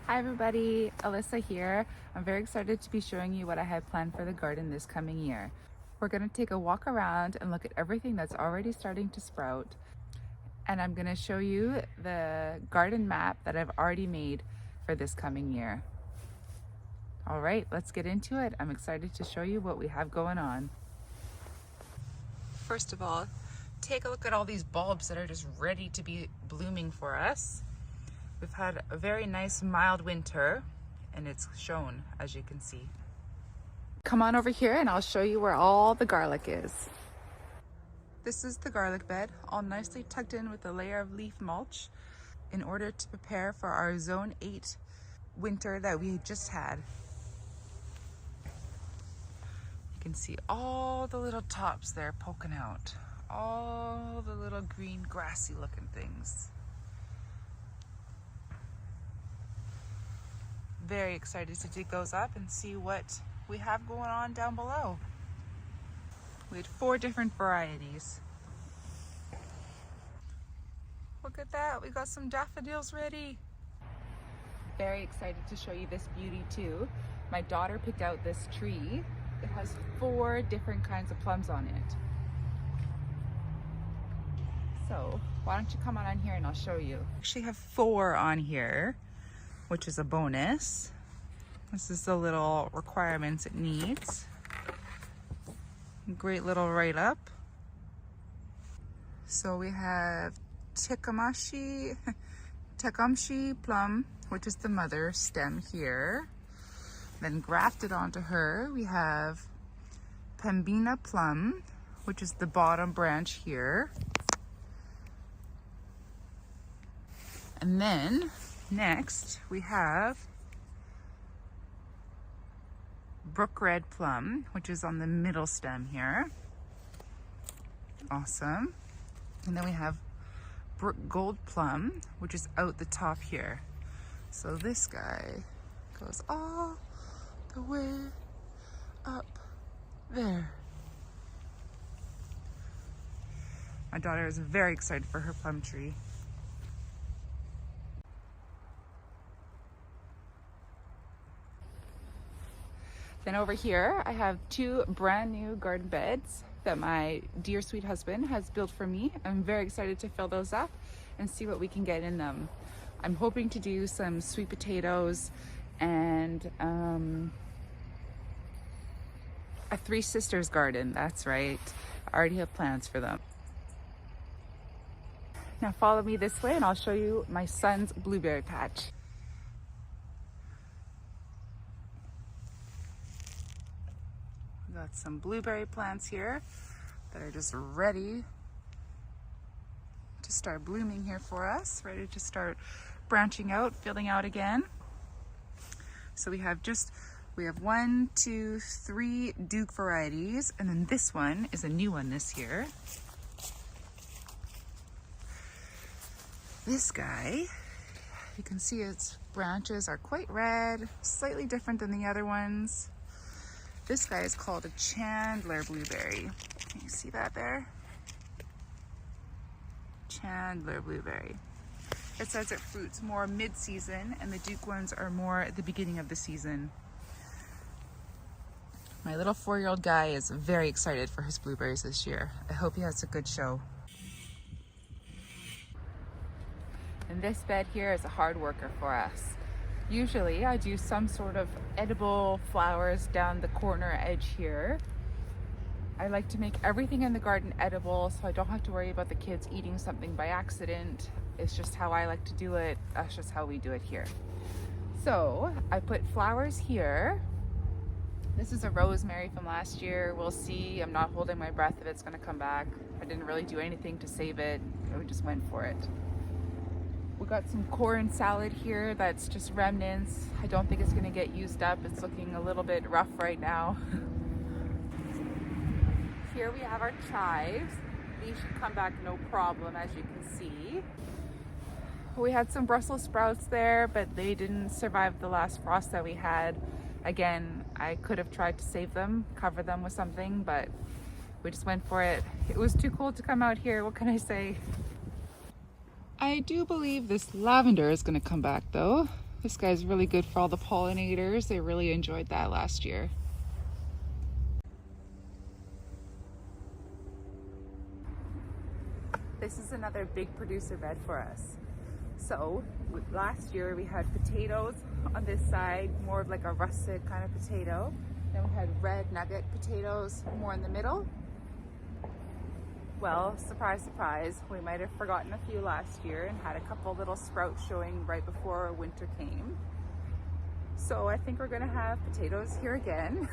Hi everybody, Alyssa here. I'm very excited to be showing you what I have planned for the garden this coming year. We're going to take a walk around and look at everything that's already starting to sprout. And I'm going to show you the garden map that I've already made for this coming year. All right, let's get into it. I'm excited to show you what we have going on. First of all, take a look at all these bulbs that are just ready to be blooming for us. We've had a very nice mild winter and it's shown, as you can see. Come on over here and I'll show you where all the garlic is. This is the garlic bed, all nicely tucked in with a layer of leaf mulch in order to prepare for our Zone 8 winter that we just had. You can see all the little tops there poking out, all the little green grassy looking things. Very excited to dig those up and see what we have going on down below. We had 4 different varieties. Look at that, we got some daffodils ready. Very excited to show you this beauty too. My daughter picked out this tree. It has 4 different kinds of plums on it. So why don't you come on here and I'll show you. I actually have 4 on here, which is a bonus. This is the little requirements it needs. Great little write-up. So we have Tecumseh plum, which is the mother stem here. Then grafted onto her, we have Pembina plum, which is the bottom branch here. And then next we have Brook red plum, which is on the middle stem here. Awesome. And then we have Brook gold plum, which is out the top here. So this guy goes all the way up there. My daughter is very excited for her plum tree. Then over here, I have 2 brand new garden beds that my dear sweet husband has built for me. I'm very excited to fill those up and see what we can get in them. I'm hoping to do some sweet potatoes and a 3 sisters garden. That's right. I already have plans for them. Now follow me this way and I'll show you my son's blueberry patch. Got some blueberry plants here that are just ready to start blooming here for us, ready to start branching out, filling out again. So we have 1, 2, 3 Duke varieties, and then this one is a new one this year. This guy, you can see its branches are quite red, slightly different than the other ones. This guy is called a Chandler blueberry. Can you see that there? Chandler blueberry. It says it fruits more mid-season and the Duke ones are more at the beginning of the season. My little 4-year-old guy is very excited for his blueberries this year. I hope he has a good show. And this bed here is a hard worker for us. Usually I do some sort of edible flowers down the corner edge here. I like to make everything in the garden edible so I don't have to worry about the kids eating something by accident. It's just how I like to do it. That's just how we do it here. So I put flowers here. This is a rosemary from last year. We'll see. I'm not holding my breath if it's going to come back. I didn't really do anything to save it. We just went for it. We got some corn salad here that's just remnants. I don't think it's going to get used up. It's looking a little bit rough right now. Here we have our chives. These should come back no problem, as you can see. We had some Brussels sprouts there, but they didn't survive the last frost that we had. Again, I could have tried to save them, cover them with something, but we just went for it. It was too cold to come out here. What can I say? I do believe this lavender is going to come back though. This guy's really good for all the pollinators. They really enjoyed that last year. This is another big producer bed for us. So last year we had potatoes on this side, more of like a russet kind of potato. Then we had red nugget potatoes more in the middle. Well, surprise, surprise, we might have forgotten a few last year and had a couple little sprouts showing right before winter came. So I think we're gonna have potatoes here again.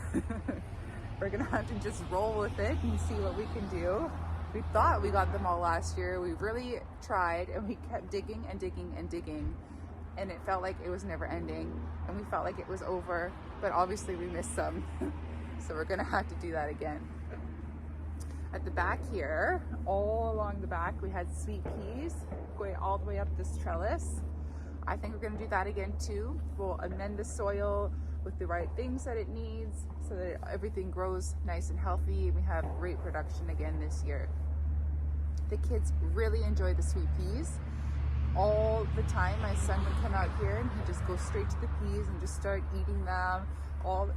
We're gonna have to just roll with it and see what we can do. We thought we got them all last year. We really tried and we kept digging and digging and digging, and it felt like it was never ending, and we felt like it was over, but obviously we missed some. So we're gonna have to do that again. At the back here, all along the back, we had sweet peas going all the way up this trellis. I think we're gonna do that again too. We'll amend the soil with the right things that it needs so that everything grows nice and healthy, and we have great production again this year. The kids really enjoy the sweet peas. All the time, my son would come out here and he'd just go straight to the peas and just start eating them, all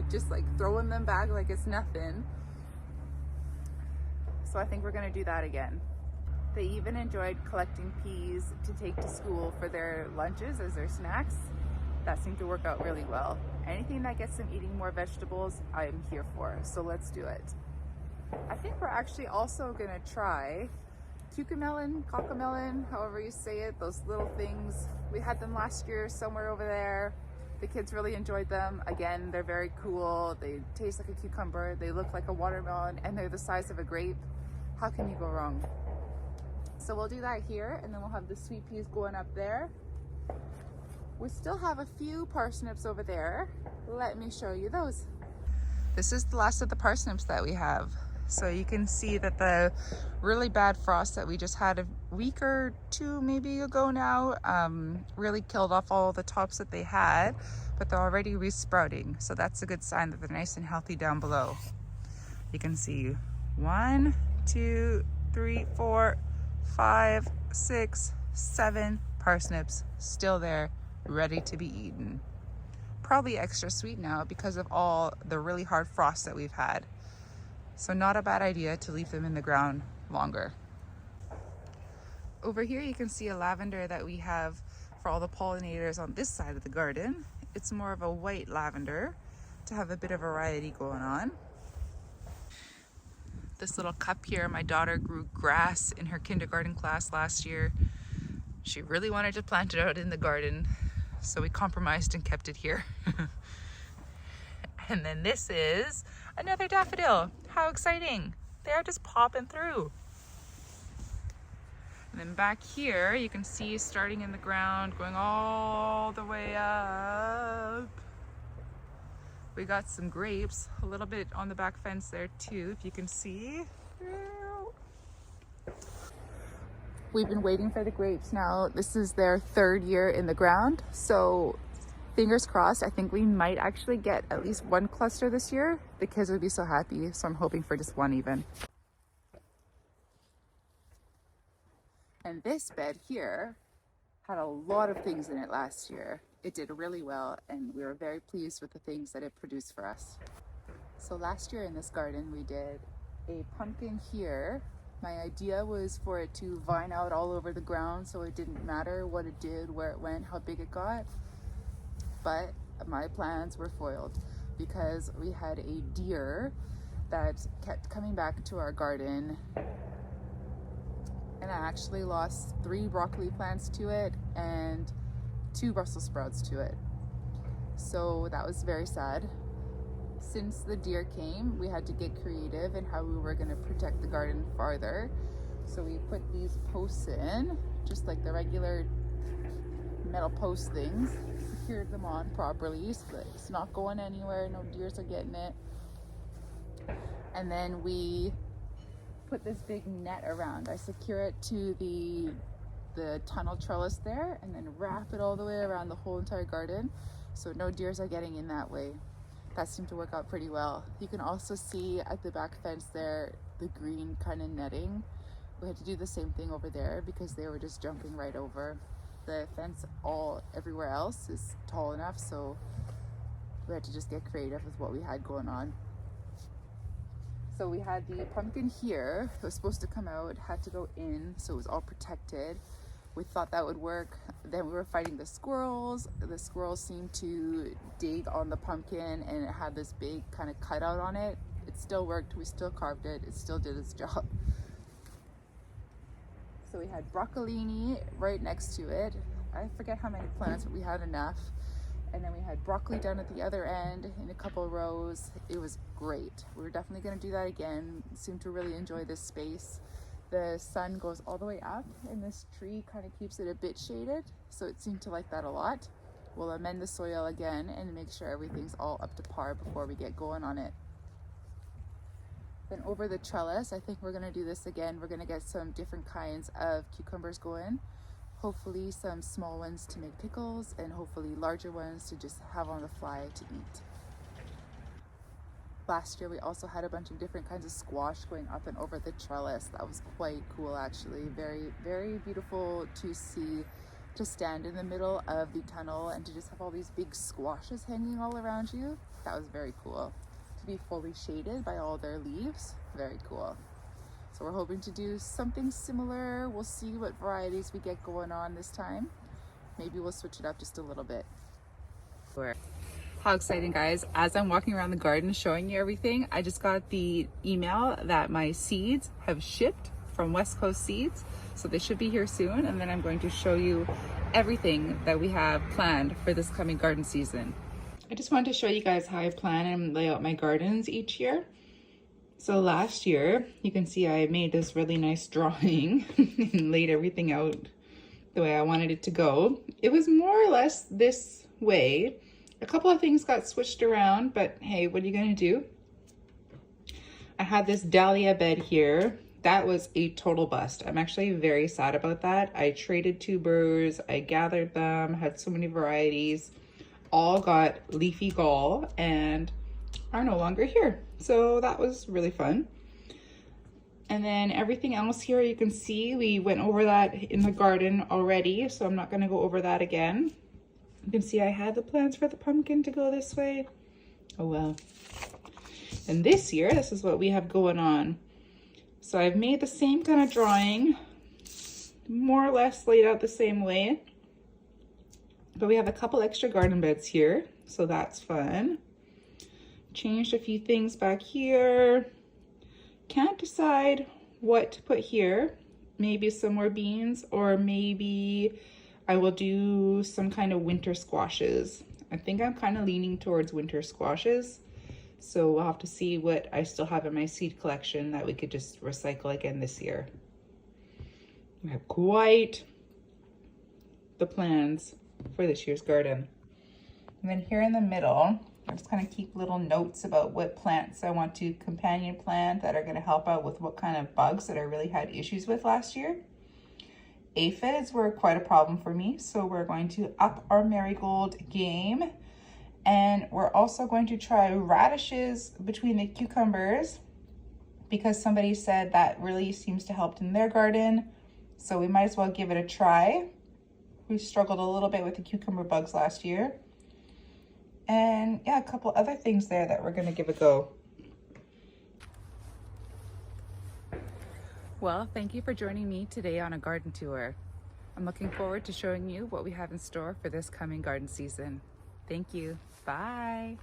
just like throwing them back like it's nothing. So I think we're gonna do that again. They even enjoyed collecting peas to take to school for their lunches as their snacks. That seemed to work out really well. Anything that gets them eating more vegetables, I'm here for, so let's do it. I think we're actually also gonna try cucamelon, cockamelon, however you say it, those little things. We had them last year somewhere over there. The kids really enjoyed them. Again, they're very cool. They taste like a cucumber. They look like a watermelon, and they're the size of a grape. How can you go wrong? So we'll do that here, and then we'll have the sweet peas going up there. We still have a few parsnips over there. Let me show you those. This is the last of the parsnips that we have. So you can see that the really bad frost that we just had a week or two maybe ago now really killed off all the tops that they had, but they're already resprouting. So that's a good sign that they're nice and healthy down below. You can see 1, 2, 3, 4, 5, 6, 7 parsnips still there, ready to be eaten. Probably extra sweet now because of all the really hard frost that we've had. So not a bad idea to leave them in the ground longer. Over here you can see a lavender that we have for all the pollinators on this side of the garden. It's more of a white lavender to have a bit of variety going on. This little cup here, my daughter grew grass in her kindergarten class last year. She really wanted to plant it out in the garden, so we compromised and kept it here. And then this is another daffodil. How exciting. They are just popping through. And then back here, you can see starting in the ground, going all the way up. We got some grapes, a little bit on the back fence there too, if you can see. We've been waiting for the grapes now. This is their 3rd year in the ground, so fingers crossed. I think we might actually get at least 1 cluster this year. The kids would be so happy, so I'm hoping for just 1 even. And this bed here had a lot of things in it last year. It did really well, and we were very pleased with the things that it produced for us. So last year in this garden, we did a pumpkin here. My idea was for it to vine out all over the ground, so it didn't matter what it did, where it went, how big it got. But my plans were foiled because we had a deer that kept coming back to our garden, and I actually lost 3 broccoli plants to it and 2 Brussels sprouts to it. So that was very sad. Since the deer came, we had to get creative in how we were going to protect the garden farther. So we put these posts in, just like the regular metal post things, secured them on properly so that it's not going anywhere, no deers are getting it. And then we put this big net around. I secure it to the tunnel trellis there, and then wrap it all the way around the whole entire garden so no deers are getting in that way. That seemed to work out pretty well. You can also see at the back fence there the green kind of netting. We had to do the same thing over there because they were just jumping right over. the fence everywhere else is tall enough, so we had to just get creative with what we had going on. So we had the pumpkin here. It was supposed to come out, had to go in, so it was all protected. We thought that would work. Then we were fighting the squirrels. The squirrels seemed to dig on the pumpkin and it had this big kind of cutout on it. It still worked. We still carved it. It still did its job. So we had broccolini right next to it. I forget how many plants, but we had enough. And then we had broccoli down at the other end in a couple rows. It was great. We were definitely going to do that again. Seemed to really enjoy this space. The sun goes all the way up and this tree kind of keeps it a bit shaded, so it seemed to like that a lot. We'll amend the soil again and make sure everything's all up to par before we get going on it. Then over the trellis, I think we're going to do this again. We're going to get some different kinds of cucumbers going. Hopefully some small ones to make pickles and hopefully larger ones to just have on the fly to eat. Last year we also had a bunch of different kinds of squash going up and over the trellis. That was quite cool actually. Very, very beautiful to see, to stand in the middle of the tunnel and to just have all these big squashes hanging all around you. That was very cool. To be fully shaded by all their leaves, very cool. So we're hoping to do something similar. We'll see what varieties we get going on this time. Maybe we'll switch it up just a little bit. How exciting, guys. As I'm walking around the garden showing you everything, I just got the email that my seeds have shipped from West Coast Seeds. So they should be here soon. And then I'm going to show you everything that we have planned for this coming garden season. I just wanted to show you guys how I plan and lay out my gardens each year. So last year, you can see I made this really nice drawing and laid everything out the way I wanted it to go. It was more or less this way. A couple of things got switched around, but hey, what are you gonna do? I had this dahlia bed here. That was a total bust. I'm actually very sad about that. I traded tubers, I gathered them, had so many varieties, all got leafy gall and are no longer here. So that was really fun. And then everything else here, you can see we went over that in the garden already, so I'm not gonna go over that again. You can see I had the plans for the pumpkin to go this way. Oh well. And this year, this is what we have going on. So I've made the same kind of drawing, more or less laid out the same way. But we have a couple extra garden beds here, so that's fun. Changed a few things back here. Can't decide what to put here. Maybe some more beans, or maybe I will do some kind of winter squashes. I think I'm kind of leaning towards winter squashes. So we'll have to see what I still have in my seed collection that we could just recycle again this year. I have quite the plans for this year's garden. And then here in the middle, I just kind of keep little notes about what plants I want to companion plant that are going to help out with what kind of bugs that I really had issues with last year. Aphids were quite a problem for me, so we're going to up our marigold game. And we're also going to try radishes between the cucumbers because somebody said that really seems to help in their garden. So we might as well give it a try. We struggled a little bit with the cucumber bugs last year. And yeah, a couple other things there that we're gonna give a go. Well, thank you for joining me today on a garden tour. I'm looking forward to showing you what we have in store for this coming garden season. Thank you. Bye.